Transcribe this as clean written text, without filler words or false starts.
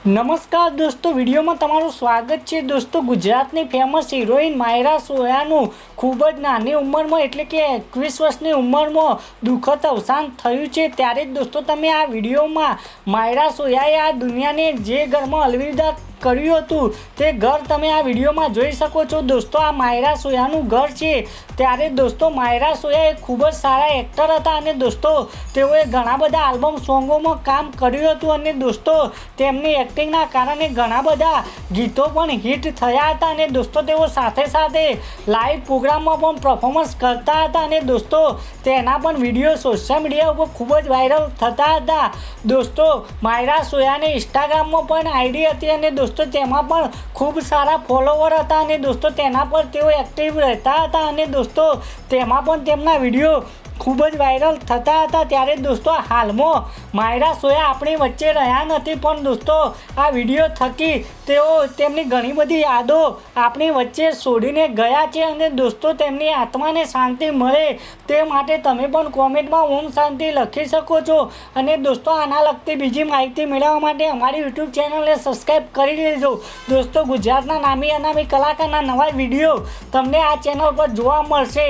નમસ્કાર દોસ્તો, વિડીયોમાં તમારું સ્વાગત છે। દોસ્તો, ગુજરાતની ફેમસ હિરોઈન માયરા સોયાનું ખૂબ જ નાની ઉંમરમાં એટલે કે 21 વર્ષની ઉંમરમાં દુઃખદ અવસાન થયું છે। ત્યારે જ દોસ્તો તમે આ વિડીયોમાં માયરા સોયાએ આ દુનિયાને જે ઘરમાં અલવિદા કર્યું હતું તે ઘર તમે આ વિડીયોમાં જોઈ શકો છો। દોસ્તો, આ માયરા સોયાનું ઘર છે। ત્યારે દોસ્તો માયરા સોયા એ ખૂબ જ સારા એક્ટર હતા અને દોસ્તો તેઓએ ઘણા બધા આલ્બમ સોંગોમાં કામ કર્યું હતું અને દોસ્તો તેમની એક્ટિંગના કારણે ઘણા બધા ગીતો પણ હિટ થયા હતા અને દોસ્તો તેઓ સાથે સાથે લાઈવ પ્રોગ્રામમાં પણ પરફોર્મન્સ કરતા હતા અને દોસ્તો તેના પણ વિડીયો સોશિયલ મીડિયા ઉપર ખૂબ જ વાયરલ થતા હતા। દોસ્તો માયરા સોયાને ઇન્સ્ટાગ્રામમાં પણ આઈડી હતી અને દોસ્તો તેમાં પણ ખૂબ સારા ફોલોવર હતા અને દોસ્તો તેના પર તેઓ એક્ટિવ રહેતા હતા અને દોસ્તો તેમાં પણ તેમના વિડીયો ખૂબ જ વાયરલ થતા હતા। ત્યારે દોસ્તો હાલમાં માયરા સોયા આપણી વચ્ચે રહ્યા નથી પણ દોસ્તો આ વિડીયો થકી તેઓ તેમની ઘણી બધી યાદો આપણી વચ્ચે છોડીને ગયા છે અને દોસ્તો તેમની આત્માને શાંતિ મળે તે માટે તમે પણ કોમેન્ટમાં ઓમ શાંતિ લખી શકો છો અને દોસ્તો આના લગતી બીજી માહિતી મેળવવા માટે અમારી યુટ્યુબ ચેનલને સબસ્ક્રાઈબ કરી લેજો। દોસ્તો ગુજરાતના નામી અનામી કલાકારના નવા વિડીયો તમને આ ચેનલ પર જોવા મળશે।